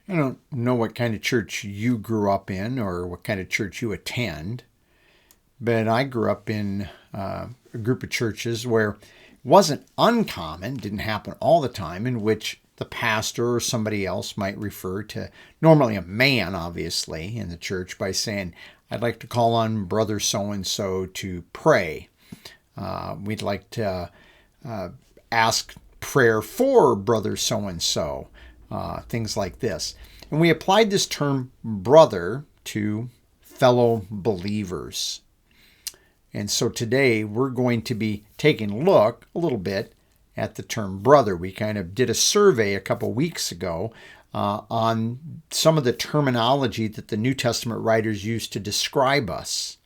I don't know what kind of church you grew up in or what kind of church you attend, but I grew up in a group of churches where it wasn't uncommon, didn't happen all the time, in which the pastor or somebody else might refer to, normally a man, obviously, in the church by saying, I'd like to call on brother so-and-so to pray. We'd like to ask prayer for brother so-and-so. Things like this. And we applied this term brother to fellow believers. And so today we're going to be taking a look a little bit at the term brother. We kind of did a survey a couple weeks ago on some of the terminology that the New Testament writers used to describe us.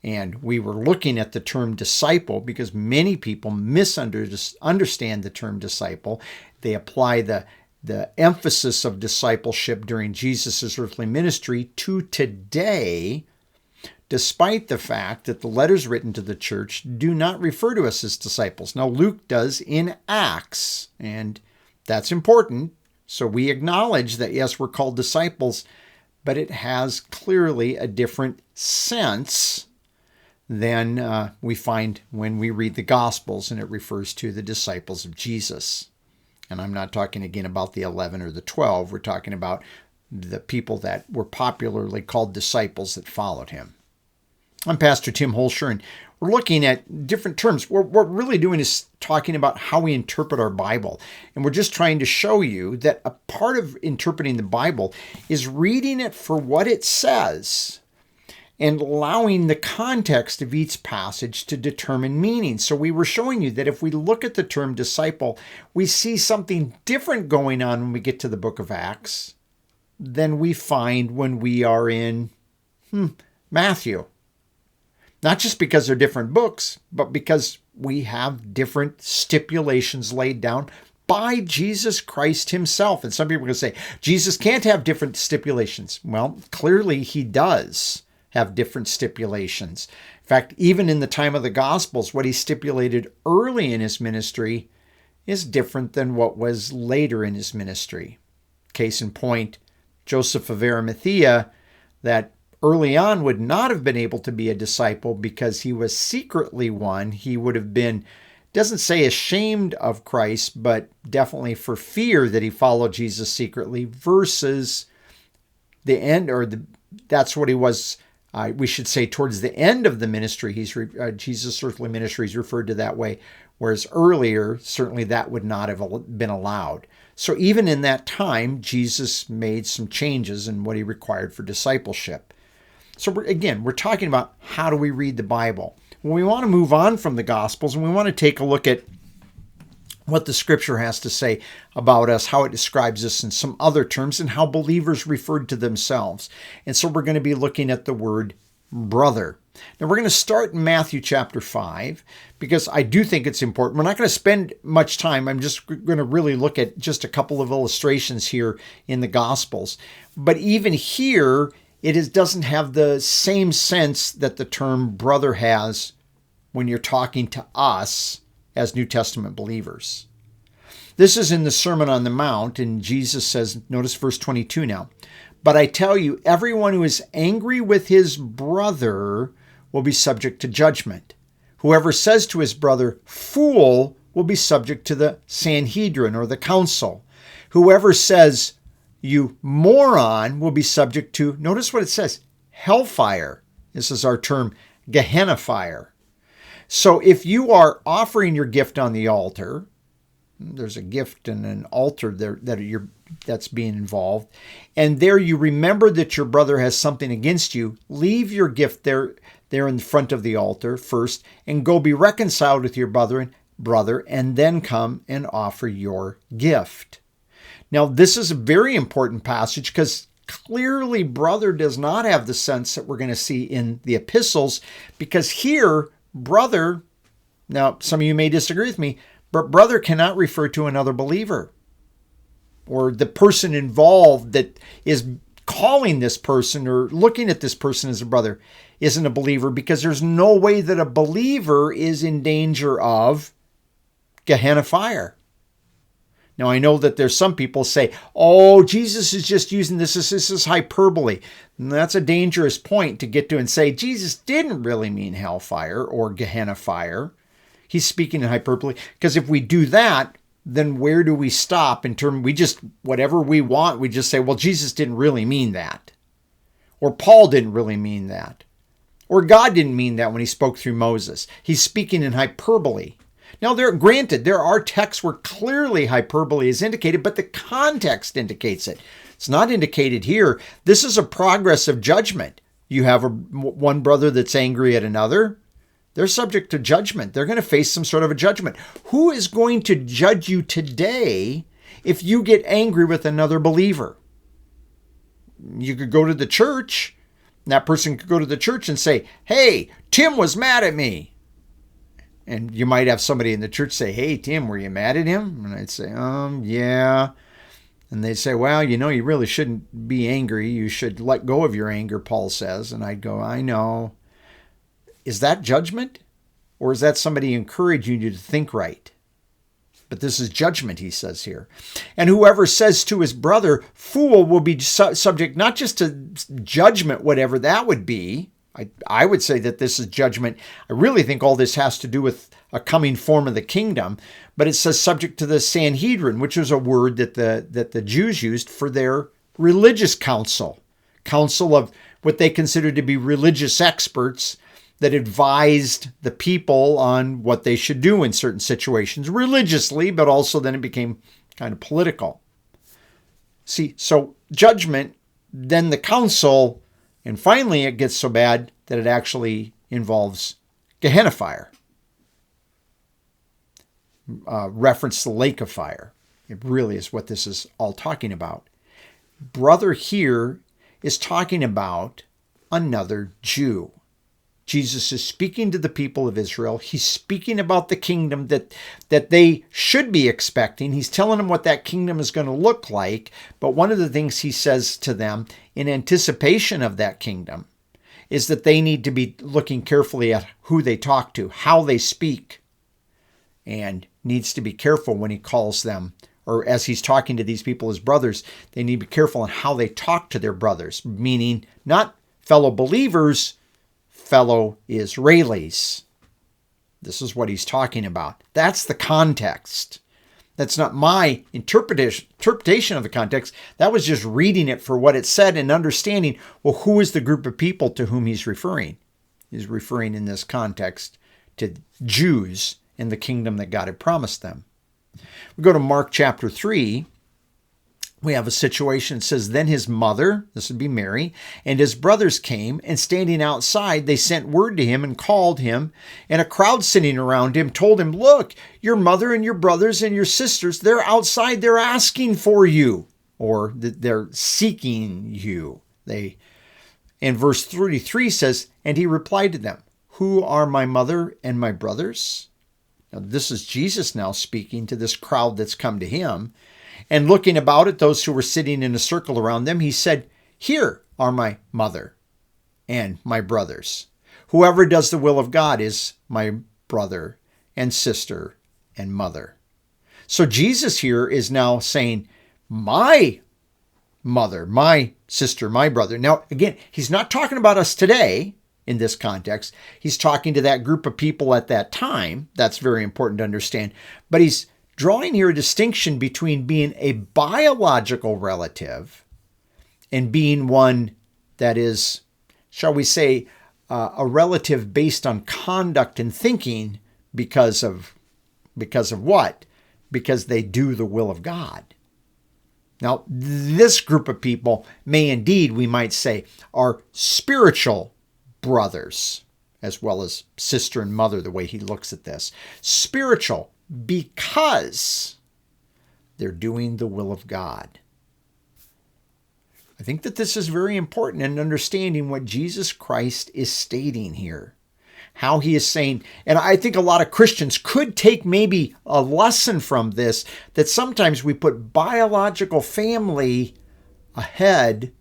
And we were looking at the term disciple because many people misunderstand the term disciple. They apply the emphasis of discipleship during Jesus' earthly ministry to today, despite the fact that the letters written to the church do not refer to us as disciples. Now, Luke does in Acts, and that's important. So we acknowledge that, yes, we're called disciples, but it has clearly a different sense than we find when we read the Gospels, and it refers to the disciples of Jesus. And I'm not talking again about the 11 or the 12. We're talking about the people that were popularly called disciples that followed him. I'm Pastor Tim Holscher, and we're looking at different terms. What we're really doing is talking about how we interpret our Bible. And we're just trying to show you that a part of interpreting the Bible is reading it for what it says and allowing the context of each passage to determine meaning. So we were showing you that if we look at the term disciple, we see something different going on when we get to the book of Acts than we find when we are in Matthew. Not just because they're different books, but because we have different stipulations laid down by Jesus Christ himself. And some people are going to say, Jesus can't have different stipulations. Well, clearly he does have different stipulations. In fact, even in the time of the Gospels, what he stipulated early in his ministry is different than what was later in his ministry. Case in point, Joseph of Arimathea, that early on would not have been able to be a disciple because he was secretly one. He would have been, doesn't say ashamed of Christ, but definitely for fear that he followed Jesus secretly, versus the end, or that's what he was. We should say towards the end of the ministry, Jesus' earthly ministry is referred to that way, whereas earlier, certainly that would not have been allowed. So even in that time, Jesus made some changes in what he required for discipleship. So we're talking about how do we read the Bible. Well, we want to move on from the Gospels, and we want to take a look at what the Scripture has to say about us, how it describes us in some other terms, and how believers referred to themselves. And so we're going to be looking at the word brother. Now we're going to start in Matthew chapter 5, because I do think it's important. We're not going to spend much time. I'm just going to really look at just a couple of illustrations here in the Gospels. But even here, it doesn't have the same sense that the term brother has when you're talking to us as New Testament believers. This is in the Sermon on the Mount, and Jesus says, notice verse 22 now, "But I tell you, everyone who is angry with his brother will be subject to judgment. Whoever says to his brother, 'Fool,' will be subject to the Sanhedrin or the council. Whoever says, 'You moron,' will be subject to," notice what it says, hellfire. This is our term, Gehenna fire. So if you are offering your gift on the altar, there's a gift and an altar there that's being involved, and there you remember that your brother has something against you, leave your gift there in front of the altar first, and go be reconciled with your brother, and then come and offer your gift. Now, this is a very important passage because clearly brother does not have the sense that we're going to see in the epistles, because here, brother, now some of you may disagree with me, but brother cannot refer to another believer, or the person involved that is calling this person or looking at this person as a brother isn't a believer, because there's no way that a believer is in danger of Gehenna fire. Now, I know that there's some people say, oh, Jesus is just using this is hyperbole. And that's a dangerous point to get to and say, Jesus didn't really mean hellfire or Gehenna fire. He's speaking in hyperbole. Because if we do that, then where do we stop in terms, we just, whatever we want, we just say, well, Jesus didn't really mean that. Or Paul didn't really mean that. Or God didn't mean that when he spoke through Moses. He's speaking in hyperbole. Now, granted, there are texts where clearly hyperbole is indicated, but the context indicates it. It's not indicated here. This is a progress of judgment. You have one brother that's angry at another. They're subject to judgment. They're going to face some sort of a judgment. Who is going to judge you today if you get angry with another believer? You could go to the church, and that person could go to the church and say, hey, Tim was mad at me. And you might have somebody in the church say, hey, Tim, were you mad at him? And I'd say, yeah. And they'd say, well, you really shouldn't be angry. You should let go of your anger, Paul says. And I'd go, I know. Is that judgment? Or is that somebody encouraging you to think right? But this is judgment, he says here. And whoever says to his brother, fool, will be subject not just to judgment, whatever that would be. I would say that this is judgment. I really think all this has to do with a coming form of the kingdom. But it says subject to the Sanhedrin, which was a word that the Jews used for their religious council. Council of what they considered to be religious experts that advised the people on what they should do in certain situations, religiously, but also then it became kind of political. See, so judgment, then the council, and finally it gets so bad that it actually involves Gehenna fire. Reference the lake of fire. It really is what this is all talking about. Brother here is talking about another Jew. Jesus is speaking to the people of Israel. He's speaking about the kingdom that they should be expecting. He's telling them what that kingdom is going to look like. But one of the things he says to them in anticipation of that kingdom is that they need to be looking carefully at who they talk to, how they speak, and needs to be careful when he calls them, or as he's talking to these people as brothers, they need to be careful in how they talk to their brothers, meaning not fellow believers, fellow Israelis. This is what he's talking about. That's the context. That's not my interpretation of the context. That was just reading it for what it said and understanding, well, who is the group of people to whom he's referring? He's referring in this context to Jews in the kingdom that God had promised them. We go to Mark chapter 3. We have a situation that says, then his mother, this would be Mary, and his brothers came, and standing outside, they sent word to him and called him, and a crowd sitting around him told him, look, your mother and your brothers and your sisters, they're outside, they're asking for you, or they're seeking you. And verse 33 says, and he replied to them, who are my mother and my brothers? Now, this is Jesus now speaking to this crowd that's come to him. And looking about at those who were sitting in a circle around them, he said, here are my mother and my brothers. Whoever does the will of God is my brother and sister and mother. So Jesus here is now saying, my mother, my sister, my brother. Now, again, he's not talking about us today in this context. He's talking to that group of people at that time. That's very important to understand. But he's drawing here a distinction between being a biological relative and being one that is, shall we say, a relative based on conduct and thinking because of what? Because they do the will of God. Now, this group of people may indeed, we might say, are spiritual brothers, as well as sister and mother, the way he looks at this. Spiritual, because they're doing the will of God. I think that this is very important in understanding what Jesus Christ is stating here. How he is saying, and I think a lot of Christians could take maybe a lesson from this, that sometimes we put biological family ahead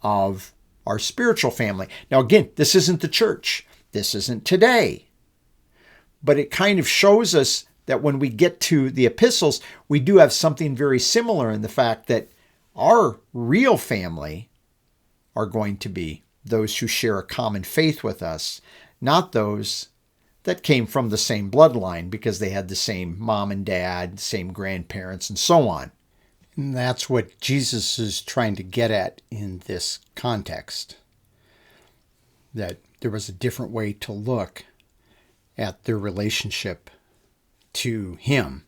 of our spiritual family. Now again, this isn't the church. This isn't today. But it kind of shows us that when we get to the epistles, we do have something very similar in the fact that our real family are going to be those who share a common faith with us, not those that came from the same bloodline because they had the same mom and dad, same grandparents, and so on. And that's what Jesus is trying to get at in this context, that there was a different way to look at their relationship to him.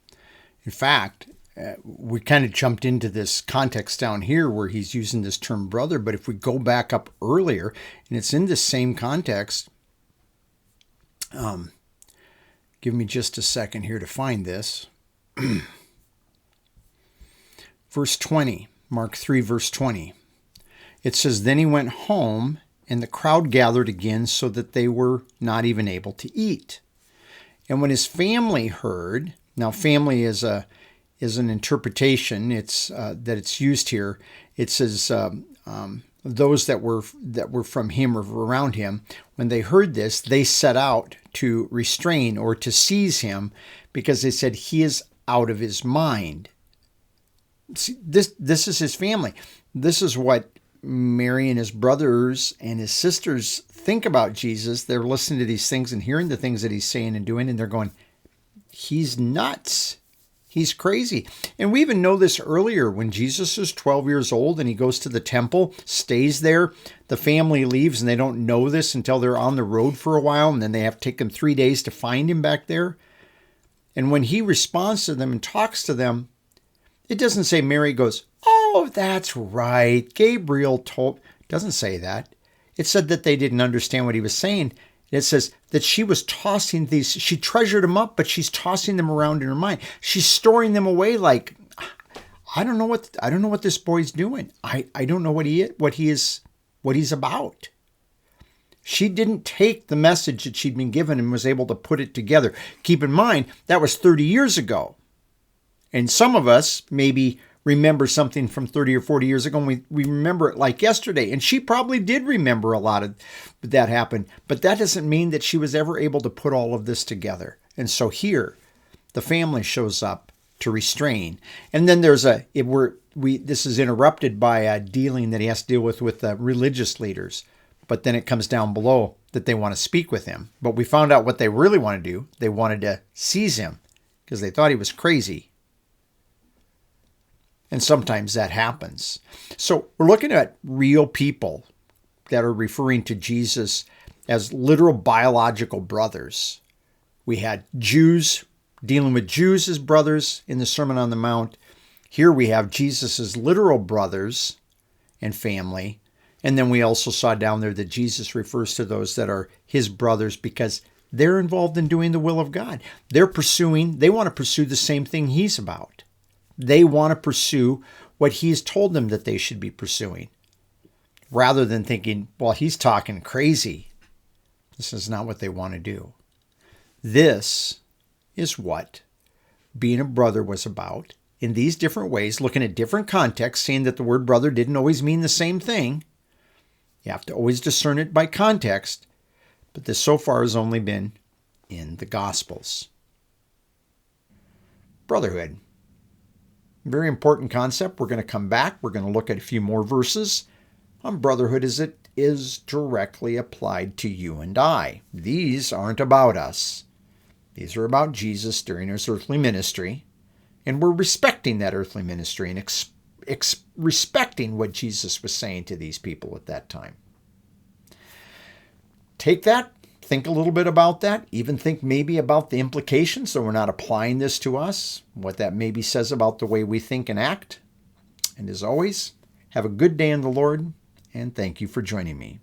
In fact, we kind of jumped into this context down here where he's using this term brother, but if we go back up earlier, and it's in this same context, give me just a second here to find this. Verse 20, Mark 3, verse 20. It says, "Then he went home, and the crowd gathered again so that they were not even able to eat. And when his family heard," now family is an interpretation. It's that it's used here. It says those that were from him or around him. When they heard this, they set out to restrain or to seize him, because they said he is out of his mind. See, this is his family. This is what Mary and his brothers and his sisters think about Jesus. They're listening to these things and hearing the things that he's saying and doing, and they're going, he's nuts. He's crazy. And we even know this earlier when Jesus is 12 years old and he goes to the temple, stays there. The family leaves and they don't know this until they're on the road for a while, and then they have to take them 3 days to find him back there. And when he responds to them and talks to them, it doesn't say Mary goes, "Oh, that's right. Gabriel told." It doesn't say that. It said that they didn't understand what he was saying. It says that she was tossing these, she treasured them up, but she's tossing them around in her mind. She's storing them away like, I don't know what this boy's doing. I don't know what he's about. She didn't take the message that she'd been given and was able to put it together. Keep in mind, that was 30 years ago. And some of us maybe remember something from 30 or 40 years ago, and we remember it like yesterday. And she probably did remember a lot of that happened. But that doesn't mean that she was ever able to put all of this together. And so here, the family shows up to restrain. And then there's this is interrupted by a dealing that he has to deal with the religious leaders. But then it comes down below that they want to speak with him. But we found out what they really want to do. They wanted to seize him because they thought he was crazy. And sometimes that happens. So we're looking at real people that are referring to Jesus as literal biological brothers. We had Jews dealing with Jews as brothers in the Sermon on the Mount. Here we have Jesus' literal brothers and family. And then we also saw down there that Jesus refers to those that are his brothers because they're involved in doing the will of God. They want to pursue the same thing he's about. They want to pursue what he's told them that they should be pursuing, rather than thinking, well, he's talking crazy. This is not what they want to do. This is what being a brother was about in these different ways, looking at different contexts, seeing that the word brother didn't always mean the same thing. You have to always discern it by context, but this so far has only been in the Gospels. Brotherhood. Very important concept. We're going to come back. We're going to look at a few more verses on brotherhood as it is directly applied to you and I. These aren't about us. These are about Jesus during his earthly ministry. And we're respecting that earthly ministry and respecting what Jesus was saying to these people at that time. Take that. Think a little bit about that. Even think maybe about the implications so we're not applying this to us, what that maybe says about the way we think and act. And as always, have a good day in the Lord, and thank you for joining me.